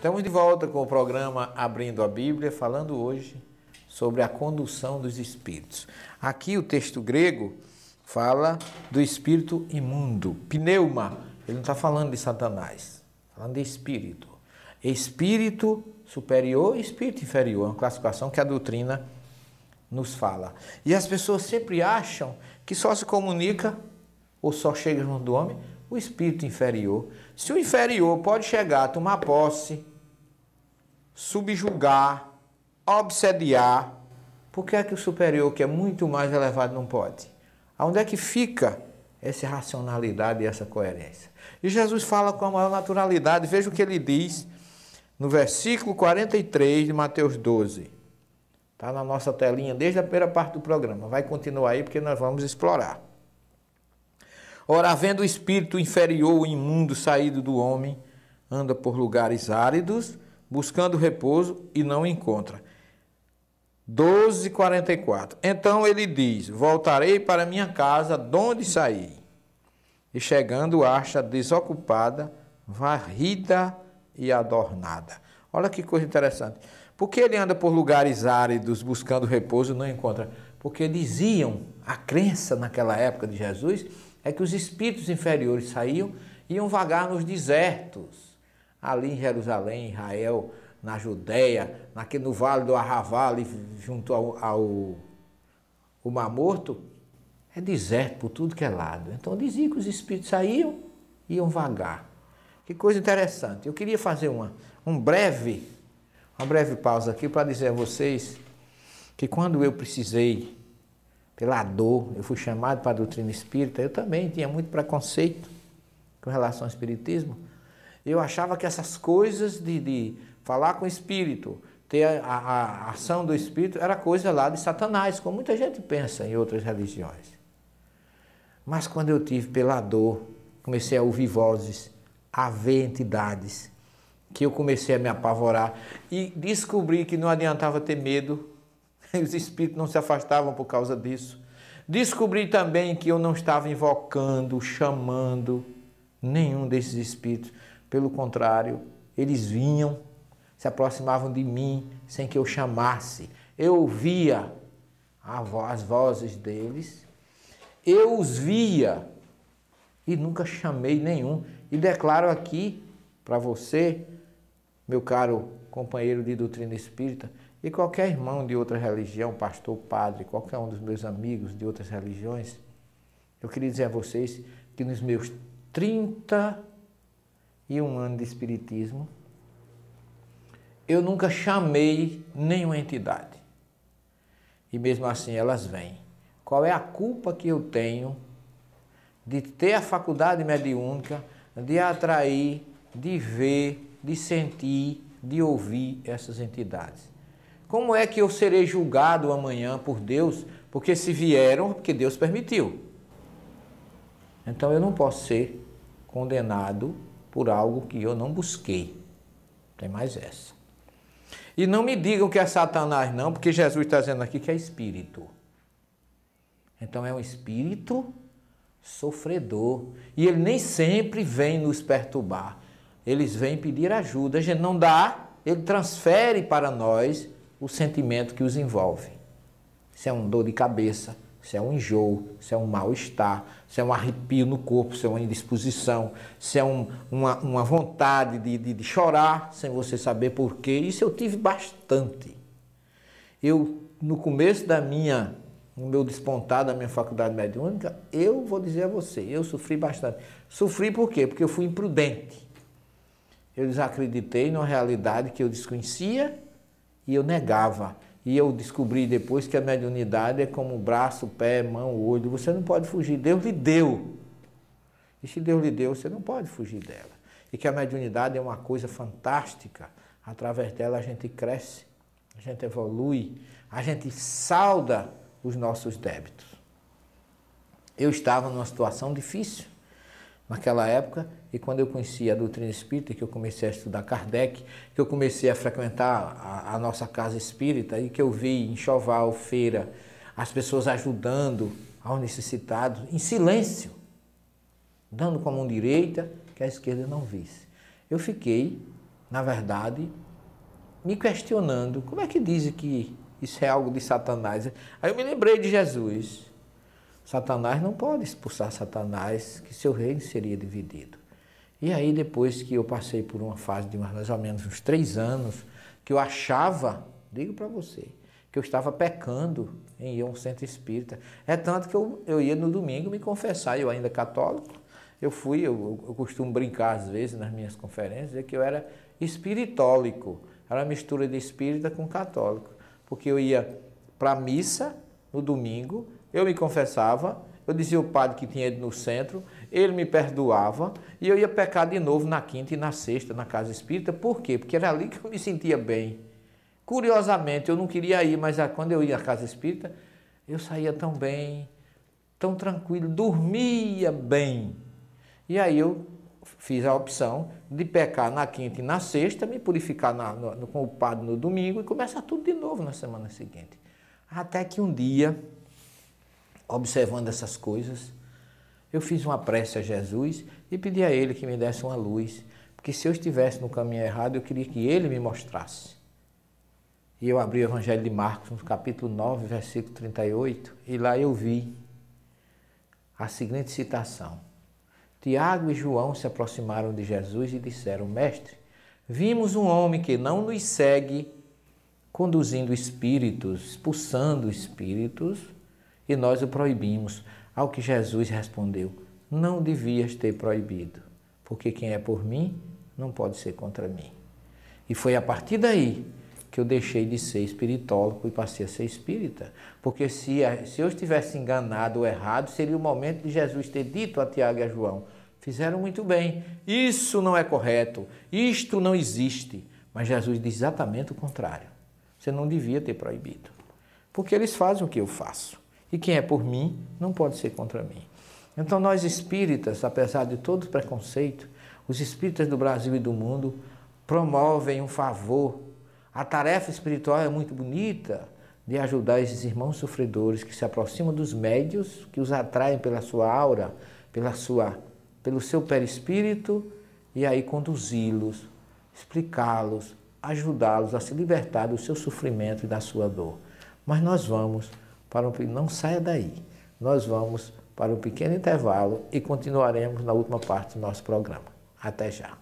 Estamos de volta com o programa Abrindo a Bíblia, falando hoje sobre a condução dos espíritos. Aqui o texto grego fala do espírito imundo, pneuma. Ele não está falando de Satanás, falando de espírito. Espírito superior e espírito inferior, uma classificação que a doutrina nos fala. E as pessoas sempre acham que só se comunica ou só chega junto do homem o espírito inferior. Se o inferior pode chegar a tomar posse, subjugar, obsediar, por que é que o superior, que é muito mais elevado, não pode? Aonde é que fica essa racionalidade e essa coerência? E Jesus fala com a maior naturalidade. Veja o que ele diz no versículo 43 de Mateus 12. Está na nossa telinha desde a primeira parte do programa. Vai continuar aí porque nós vamos explorar. Ora, havendo o espírito inferior, o imundo saído do homem, anda por lugares áridos, buscando repouso e não encontra. 12:44. Então ele diz: voltarei para minha casa, donde saí. E chegando, acha desocupada, varrida e adornada. Olha que coisa interessante. Por que ele anda por lugares áridos, buscando repouso e não encontra? Porque diziam, a crença naquela época de Jesus, é que os espíritos inferiores saíam e iam vagar nos desertos, ali em Jerusalém, Israel, na Judéia, no Vale do Arravá, ali junto ao Mar Morto, é deserto por tudo que é lado. Então dizia que os espíritos saíam e iam vagar. Que coisa interessante. Eu queria fazer uma breve pausa aqui para dizer a vocês que quando eu precisei, pela dor, eu fui chamado para a doutrina espírita, eu também tinha muito preconceito com relação ao espiritismo. Eu achava que essas coisas de falar com o espírito, ter a ação do espírito, era coisa lá de Satanás, como muita gente pensa em outras religiões. Mas quando eu tive pela dor, comecei a ouvir vozes, a ver entidades, que eu comecei a me apavorar e descobri que não adiantava ter medo, os espíritos não se afastavam por causa disso. Descobri também que eu não estava invocando, chamando nenhum desses espíritos. Pelo contrário, eles vinham, se aproximavam de mim sem que eu chamasse. Eu ouvia as vozes deles, eu os via e nunca chamei nenhum. E declaro aqui para você, meu caro companheiro de doutrina espírita, e qualquer irmão de outra religião, pastor, padre, qualquer um dos meus amigos de outras religiões, eu queria dizer a vocês que nos meus 31 anos de espiritismo, eu nunca chamei nenhuma entidade. E mesmo assim elas vêm. Qual é a culpa que eu tenho de ter a faculdade mediúnica, de atrair, de ver, de sentir, de ouvir essas entidades? Como é que eu serei julgado amanhã por Deus? Porque se vieram, porque Deus permitiu. Então eu não posso ser condenado por algo que eu não busquei. Tem mais essa. E não me digam que é Satanás não, porque Jesus está dizendo aqui que é espírito. Então é um espírito sofredor. E ele nem sempre vem nos perturbar. Eles vêm pedir ajuda. A gente não dá, ele transfere para nós o sentimento que os envolve. Se é uma dor de cabeça, se é um enjoo, se é um mal-estar, se é um arrepio no corpo, se é uma indisposição, se é uma vontade de chorar sem você saber por quê. Isso eu tive bastante. Eu, no começo no meu despontar da minha faculdade mediúnica, eu vou dizer a você, eu sofri bastante. Sofri por quê? Porque eu fui imprudente. Eu desacreditei numa realidade que eu desconhecia e eu negava. E eu descobri depois que a mediunidade é como braço, pé, mão, olho. Você não pode fugir. Deus lhe deu. E se Deus lhe deu, você não pode fugir dela. E que a mediunidade é uma coisa fantástica. Através dela a gente cresce, a gente evolui, a gente salda os nossos débitos. Eu estava numa situação difícil naquela época, e quando eu conheci a doutrina espírita, que eu comecei a estudar Kardec, que eu comecei a frequentar a nossa casa espírita, e que eu vi enxoval, feira, as pessoas ajudando aos necessitados, em silêncio, dando com a mão direita, que a esquerda não visse. Eu fiquei na verdade, me questionando, como é que dizem que isso é algo de Satanás? Aí eu me lembrei de Jesus. Satanás não pode expulsar Satanás, que seu reino seria dividido. E aí, depois que eu passei por uma fase de mais ou menos uns 3 anos, que eu achava, digo para você, que eu estava pecando em ir a um centro espírita. É tanto que eu ia no domingo me confessar, eu ainda católico, eu costumo brincar às vezes nas minhas conferências, dizer que eu era espiritólico, era uma mistura de espírita com católico, porque eu ia para a missa no domingo, eu me confessava, eu dizia ao padre que tinha ido no centro, ele me perdoava e eu ia pecar de novo na quinta e na sexta na casa espírita. Por quê? Porque era ali que eu me sentia bem. Curiosamente, eu não queria ir, mas quando eu ia à casa espírita, eu saía tão bem, tão tranquilo, dormia bem. E aí eu fiz a opção de pecar na quinta e na sexta, me purificar com o padre no domingo e começar tudo de novo na semana seguinte. Até que um dia, observando essas coisas, eu fiz uma prece a Jesus e pedi a Ele que me desse uma luz, porque se eu estivesse no caminho errado, eu queria que Ele me mostrasse. E eu abri o Evangelho de Marcos, no capítulo 9, versículo 38, e lá eu vi a seguinte citação. Tiago e João se aproximaram de Jesus e disseram, Mestre, vimos um homem que não nos segue, conduzindo espíritos, expulsando espíritos, e nós o proibimos. Ao que Jesus respondeu, não devias ter proibido, porque quem é por mim não pode ser contra mim. E foi a partir daí que eu deixei de ser espiritólogo e passei a ser espírita. Porque se eu estivesse enganado ou errado, seria o momento de Jesus ter dito a Tiago e a João, fizeram muito bem, isso não é correto, isto não existe. Mas Jesus diz exatamente o contrário. Você não devia ter proibido, porque eles fazem o que eu faço. E quem é por mim não pode ser contra mim. Então nós espíritas, apesar de todo o preconceito, os espíritas do Brasil e do mundo promovem um favor. A tarefa espiritual é muito bonita de ajudar esses irmãos sofredores que se aproximam dos médios, que os atraem pela sua aura, pelo seu perispírito, e aí conduzi-los, explicá-los, ajudá-los a se libertar do seu sofrimento e da sua dor. Mas nós vamos não saia daí. Nós vamos para um pequeno intervalo e continuaremos na última parte do nosso programa. Até já.